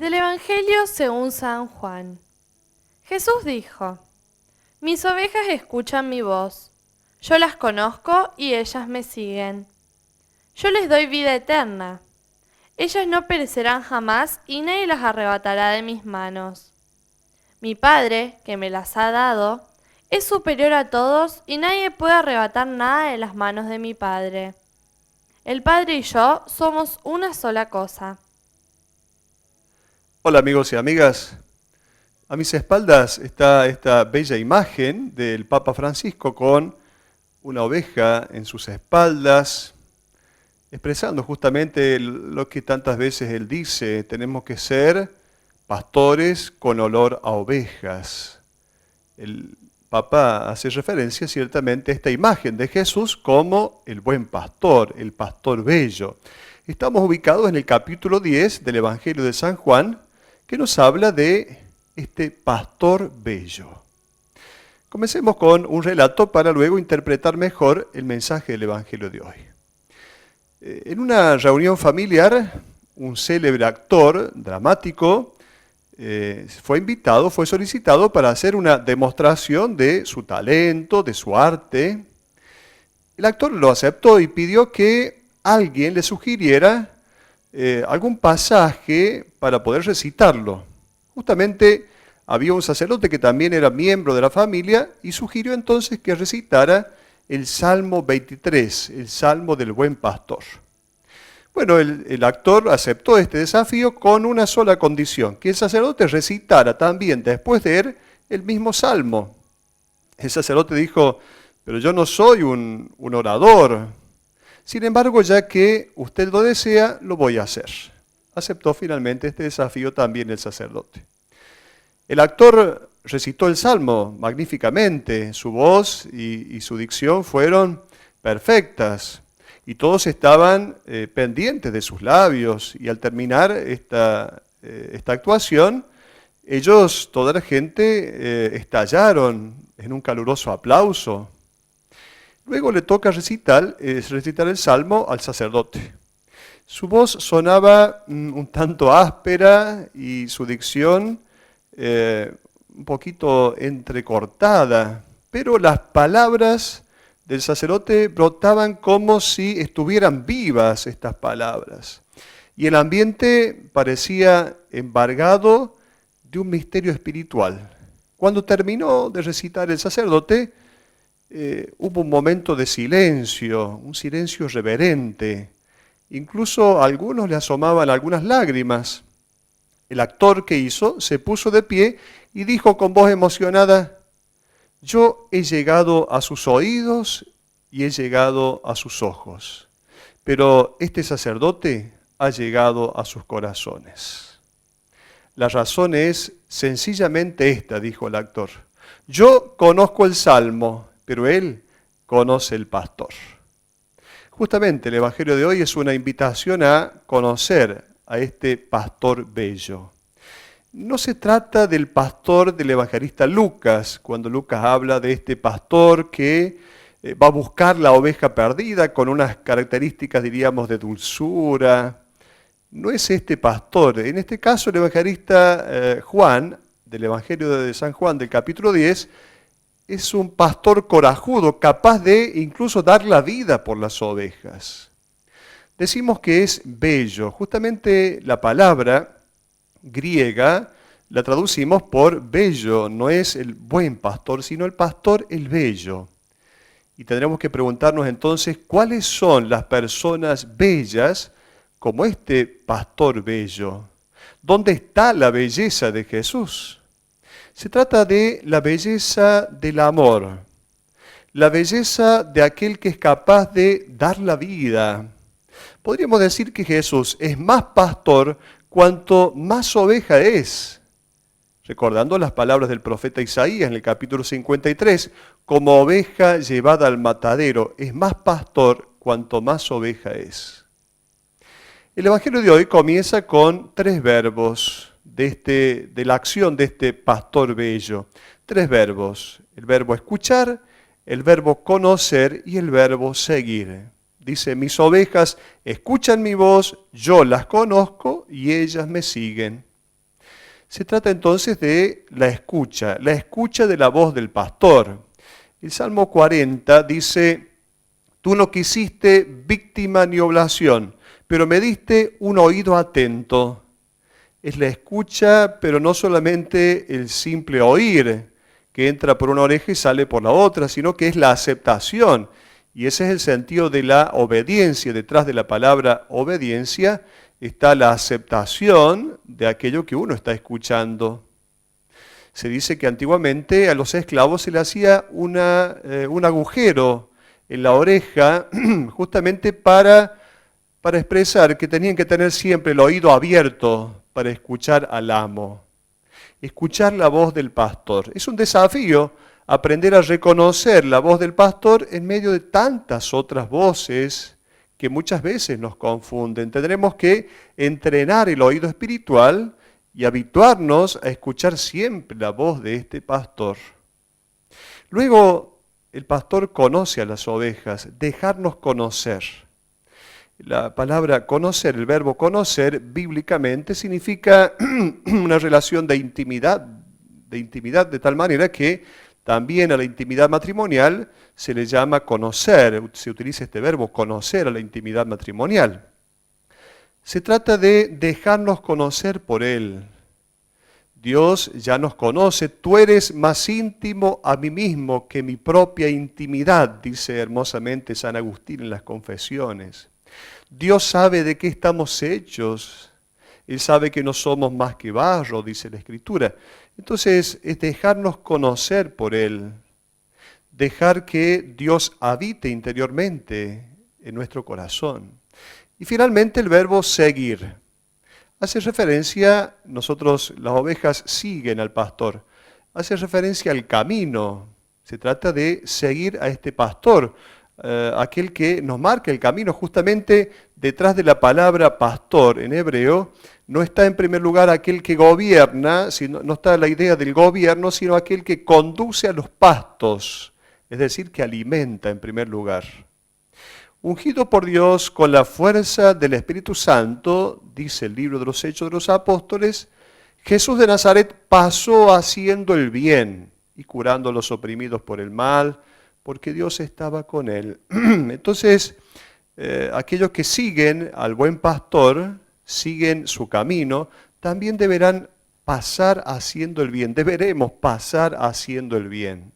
Del Evangelio según San Juan. Jesús dijo: Mis ovejas escuchan mi voz. Yo las conozco y ellas me siguen. Yo les doy vida eterna. Ellas no perecerán jamás y nadie las arrebatará de mis manos. Mi Padre, que me las ha dado, es superior a todos y nadie puede arrebatar nada de las manos de mi Padre. El Padre y yo somos una sola cosa. Hola amigos y amigas, a mis espaldas está esta bella imagen del Papa Francisco con una oveja en sus espaldas, expresando justamente lo que tantas veces él dice: tenemos que ser pastores con olor a ovejas. El Papa hace referencia ciertamente a esta imagen de Jesús como el buen pastor, el pastor bello. Estamos ubicados en el capítulo 10 del Evangelio de San Juan, que nos habla de este pastor bello. Comencemos con un relato para luego interpretar mejor el mensaje del Evangelio de hoy. En una reunión familiar, un célebre actor dramático fue solicitado para hacer una demostración de su talento, de su arte. El actor lo aceptó y pidió que alguien le sugiriera algún pasaje para poder recitarlo. Justamente había un sacerdote que también era miembro de la familia y sugirió entonces que recitara el Salmo 23, el Salmo del Buen Pastor. Bueno, el actor aceptó este desafío con una sola condición: que el sacerdote recitara también después de él el mismo Salmo. El sacerdote dijo: pero yo no soy un orador. Sin embargo, ya que usted lo desea, lo voy a hacer. Aceptó finalmente este desafío también el sacerdote. El actor recitó el Salmo magníficamente. Su voz y su dicción fueron perfectas. Y todos estaban pendientes de sus labios. Y al terminar esta actuación, toda la gente, estallaron en un caluroso aplauso. Luego le toca recitar el Salmo al sacerdote. Su voz sonaba un tanto áspera y su dicción un poquito entrecortada, pero las palabras del sacerdote brotaban como si estuvieran vivas estas palabras. Y el ambiente parecía embargado de un misterio espiritual. Cuando terminó de recitar el sacerdote, hubo un momento de silencio, un silencio reverente. Incluso a algunos le asomaban algunas lágrimas. El actor que hizo se puso de pie y dijo con voz emocionada: yo he llegado a sus oídos y he llegado a sus ojos, pero este sacerdote ha llegado a sus corazones. La razón es sencillamente esta, dijo el actor: yo conozco el Salmo, pero él conoce el pastor. Justamente el Evangelio de hoy es una invitación a conocer a este pastor bello. No se trata del pastor del evangelista Lucas, cuando Lucas habla de este pastor que va a buscar la oveja perdida con unas características, diríamos, de dulzura. No es este pastor. En este caso el evangelista Juan, del Evangelio de San Juan, del capítulo 10, es un pastor corajudo, capaz de incluso dar la vida por las ovejas. Decimos que es bello. Justamente la palabra griega la traducimos por bello. No es el buen pastor, sino el pastor el bello. Y tendremos que preguntarnos entonces cuáles son las personas bellas como este pastor bello. ¿Dónde está la belleza de Jesús? Se trata de la belleza del amor, la belleza de aquel que es capaz de dar la vida. Podríamos decir que Jesús es más pastor cuanto más oveja es. Recordando las palabras del profeta Isaías en el capítulo 53, como oveja llevada al matadero, es más pastor cuanto más oveja es. El Evangelio de hoy comienza con tres verbos de la acción de este pastor bello. Tres verbos: el verbo escuchar, el verbo conocer y el verbo seguir. Dice: mis ovejas escuchan mi voz, yo las conozco y ellas me siguen. Se trata entonces de la escucha de la voz del pastor. El Salmo 40 dice: tú no quisiste víctima ni oblación, pero me diste un oído atento. Es la escucha, pero no solamente el simple oír, que entra por una oreja y sale por la otra, sino que es la aceptación. Y ese es el sentido de la obediencia. Detrás de la palabra obediencia está la aceptación de aquello que uno está escuchando. Se dice que antiguamente a los esclavos se le hacía un agujero en la oreja justamente para expresar que tenían que tener siempre el oído abierto para escuchar al amo. Escuchar la voz del pastor. Es un desafío aprender a reconocer la voz del pastor en medio de tantas otras voces que muchas veces nos confunden. Tendremos que entrenar el oído espiritual y habituarnos a escuchar siempre la voz de este pastor. Luego, el pastor conoce a las ovejas, dejarnos conocer. La palabra conocer, el verbo conocer, bíblicamente significa una relación de intimidad de tal manera que también a la intimidad matrimonial se le llama conocer, se utiliza este verbo, conocer a la intimidad matrimonial. Se trata de dejarnos conocer por Él. Dios ya nos conoce, tú eres más íntimo a mí mismo que mi propia intimidad, dice hermosamente San Agustín en las Confesiones. Dios sabe de qué estamos hechos, Él sabe que no somos más que barro, dice la Escritura. Entonces es dejarnos conocer por Él, dejar que Dios habite interiormente en nuestro corazón. Y finalmente el verbo seguir. Hace referencia, nosotros las ovejas siguen al pastor, hace referencia al camino. Se trata de seguir a este pastor, aquel que nos marca el camino. Justamente detrás de la palabra pastor en hebreo no está en primer lugar aquel que gobierna, no está la idea del gobierno, sino aquel que conduce a los pastos, es decir, que alimenta en primer lugar. Ungido por Dios con la fuerza del Espíritu Santo, dice el libro de los Hechos de los Apóstoles, Jesús de Nazaret pasó haciendo el bien y curando a los oprimidos por el mal, porque Dios estaba con él. Entonces, aquellos que siguen al buen pastor, siguen su camino, también deberán pasar haciendo el bien, deberemos pasar haciendo el bien.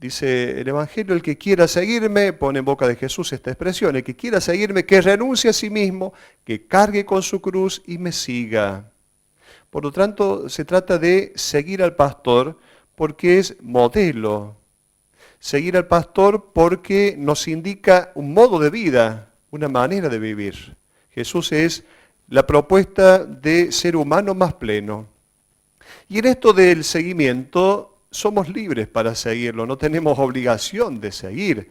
Dice el Evangelio, el que quiera seguirme, pone en boca de Jesús esta expresión, el que quiera seguirme, que renuncie a sí mismo, que cargue con su cruz y me siga. Por lo tanto, se trata de seguir al pastor porque es modelo. Seguir al pastor porque nos indica un modo de vida, una manera de vivir. Jesús es la propuesta de ser humano más pleno. Y en esto del seguimiento, somos libres para seguirlo, no tenemos obligación de seguir.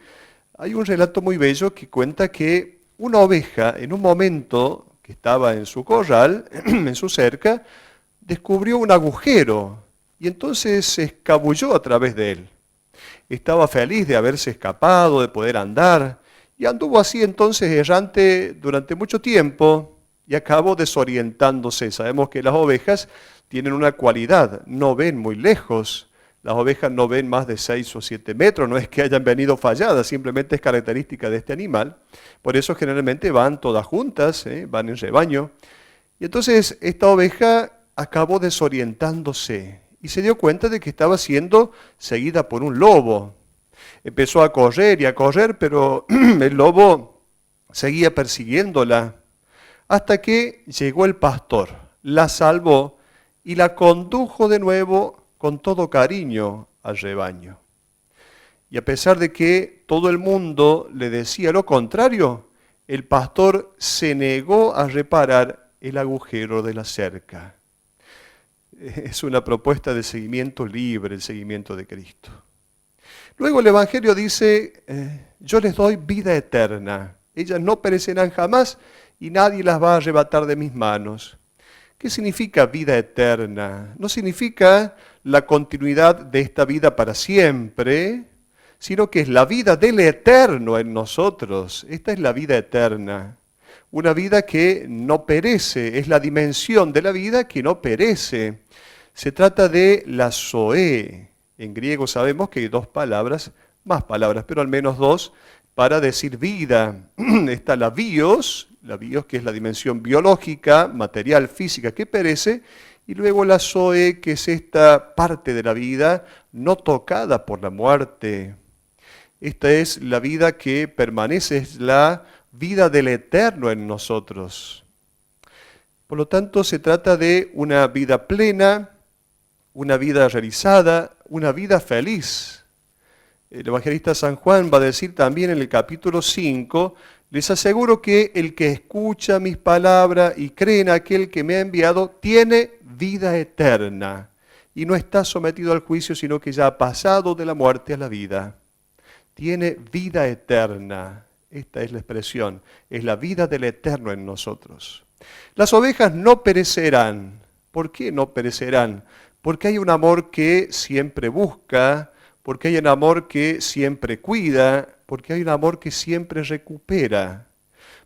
Hay un relato muy bello que cuenta que una oveja, en un momento que estaba en su corral, en su cerca, descubrió un agujero y entonces se escabulló a través de él. Estaba feliz de haberse escapado, de poder andar, y anduvo así entonces errante durante mucho tiempo y acabó desorientándose. Sabemos que las ovejas tienen una cualidad, no ven muy lejos. Las ovejas no ven más de 6 o 7 metros, no es que hayan venido falladas, simplemente es característica de este animal. Por eso generalmente van todas juntas, van en rebaño. Y entonces esta oveja acabó desorientándose y se dio cuenta de que estaba siendo seguida por un lobo. Empezó a correr y a correr, pero el lobo seguía persiguiéndola hasta que llegó el pastor, la salvó y la condujo de nuevo con todo cariño al rebaño. Y a pesar de que todo el mundo le decía lo contrario, el pastor se negó a reparar el agujero de la cerca. Es una propuesta de seguimiento libre, el seguimiento de Cristo. Luego el Evangelio dice, yo les doy vida eterna. Ellas no perecerán jamás y nadie las va a arrebatar de mis manos. ¿Qué significa vida eterna? No significa la continuidad de esta vida para siempre, sino que es la vida del eterno en nosotros. Esta es la vida eterna. una vida que no perece, es la dimensión de la vida que no perece. Se trata de la zoe. En griego sabemos que hay dos palabras, más palabras, pero al menos dos, para decir vida. Está la bios que es la dimensión biológica, material, física que perece, y luego la zoe, que es esta parte de la vida no tocada por la muerte. Esta es la vida que permanece, es la vida del eterno en nosotros. Por lo tanto, se trata de una vida plena, una vida realizada, una vida feliz. El evangelista San Juan va a decir también en el capítulo 5, les aseguro que el que escucha mis palabras y cree en aquel que me ha enviado, tiene vida eterna y no está sometido al juicio, sino que ya ha pasado de la muerte a la vida. Tiene vida eterna. Esta es la expresión, es la vida del eterno en nosotros. Las ovejas no perecerán. ¿Por qué no perecerán? Porque hay un amor que siempre busca, porque hay un amor que siempre cuida, porque hay un amor que siempre recupera.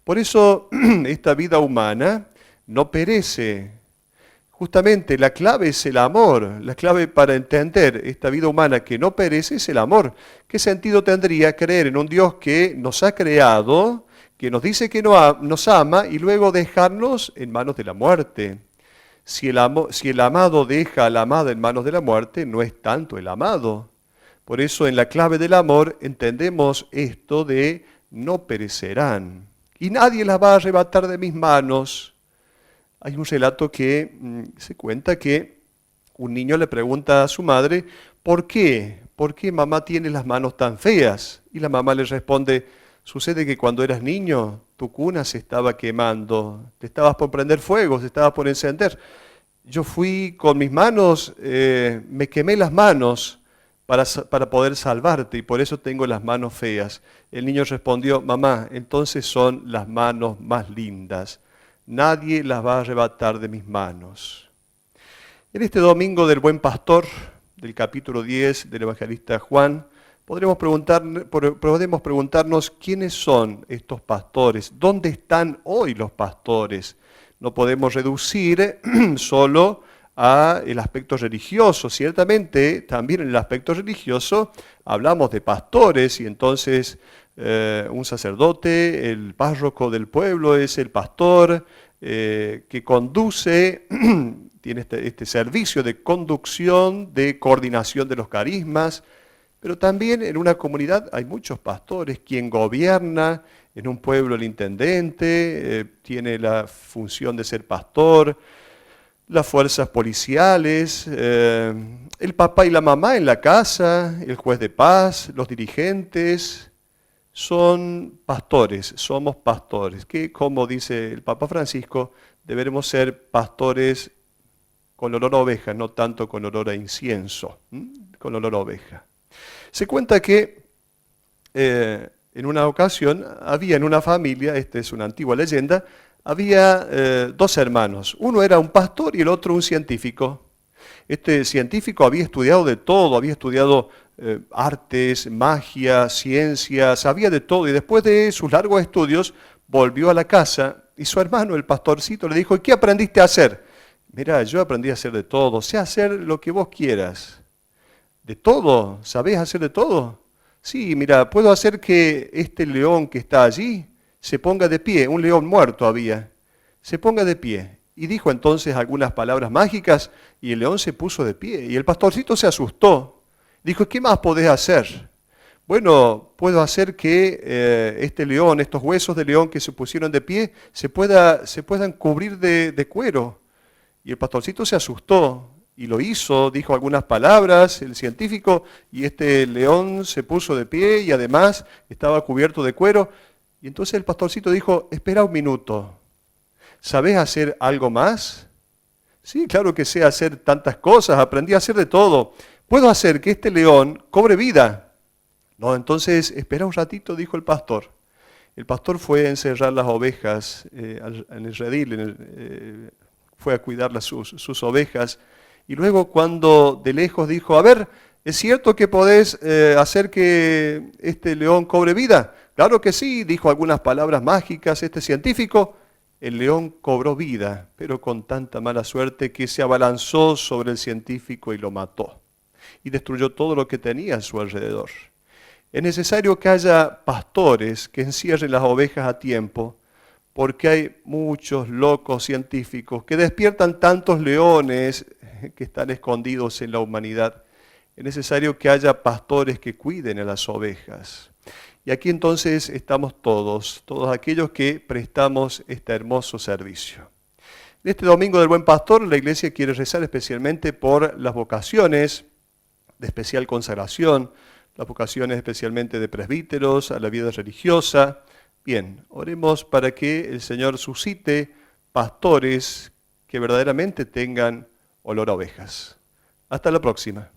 Por eso esta vida humana no perece. Justamente la clave es el amor. La clave para entender esta vida humana que no perece es el amor. ¿Qué sentido tendría creer en un Dios que nos ha creado, que nos dice que nos ama y luego dejarnos en manos de la muerte? Si el amado deja a la amada en manos de la muerte, no es tanto el amado. Por eso en la clave del amor entendemos esto de no perecerán. Y nadie las va a arrebatar de mis manos. Hay un relato que se cuenta que un niño le pregunta a su madre, ¿por qué? ¿Por qué mamá tiene las manos tan feas? Y la mamá le responde, sucede que cuando eras niño tu cuna se estaba quemando, te estabas por prender fuego, se estaba por encender. Yo fui con mis manos, me quemé las manos para poder salvarte y por eso tengo las manos feas. El niño respondió, mamá, entonces son las manos más lindas. Nadie las va a arrebatar de mis manos. En este domingo del Buen Pastor, del capítulo 10 del evangelista Juan, podemos preguntarnos quiénes son estos pastores, dónde están hoy los pastores. No podemos reducir solo al aspecto religioso. Ciertamente, también en el aspecto religioso hablamos de pastores y entonces un sacerdote, el párroco del pueblo es el pastor que conduce, tiene este servicio de conducción, de coordinación de los carismas, pero también en una comunidad hay muchos pastores, quien gobierna en un pueblo el intendente, tiene la función de ser pastor, las fuerzas policiales, el papá y la mamá en la casa, el juez de paz, los dirigentes, son pastores, somos pastores, que como dice el Papa Francisco, deberemos ser pastores con olor a oveja, no tanto con olor a incienso, con olor a oveja. Se cuenta que en una ocasión había en una familia, esta es una antigua leyenda, había dos hermanos, uno era un pastor y el otro un científico. Este científico había estudiado de todo, había estudiado artes, magia, ciencia, sabía de todo y después de sus largos estudios volvió a la casa y su hermano, el pastorcito, le dijo, ¿y qué aprendiste a hacer? Mira, yo aprendí a hacer de todo, sé hacer lo que vos quieras. ¿De todo? ¿Sabés hacer de todo? Sí, mira, puedo hacer que este león que está allí se ponga de pie, un león muerto había, se ponga de pie. Y dijo entonces algunas palabras mágicas y el león se puso de pie. Y el pastorcito se asustó. Dijo, ¿qué más podés hacer? Bueno, puedo hacer que este león, estos huesos de león que se pusieron de pie, se puedan cubrir de cuero. Y el pastorcito se asustó y lo hizo, dijo algunas palabras, el científico, y este león se puso de pie y además estaba cubierto de cuero. Y entonces el pastorcito dijo, espera un minuto, ¿sabés hacer algo más? Sí, claro que sé hacer tantas cosas, aprendí a hacer de todo. ¿Puedo hacer que este león cobre vida? No, entonces espera un ratito, dijo el pastor. El pastor fue a encerrar las ovejas en el redil, fue a cuidar sus ovejas. Y luego cuando de lejos dijo, a ver, ¿es cierto que podés hacer que este león cobre vida? Claro que sí, dijo algunas palabras mágicas este científico. El león cobró vida, pero con tanta mala suerte que se abalanzó sobre el científico y lo mató. Y destruyó todo lo que tenía a su alrededor. Es necesario que haya pastores que encierren las ovejas a tiempo, porque hay muchos locos científicos que despiertan tantos leones que están escondidos en la humanidad. Es necesario que haya pastores que cuiden a las ovejas. Y aquí entonces estamos todos aquellos que prestamos este hermoso servicio. En este Domingo del Buen Pastor, la Iglesia quiere rezar especialmente por las vocaciones de especial consagración, las vocaciones especialmente de presbíteros, a la vida religiosa. Bien, oremos para que el Señor suscite pastores que verdaderamente tengan olor a ovejas. Hasta la próxima.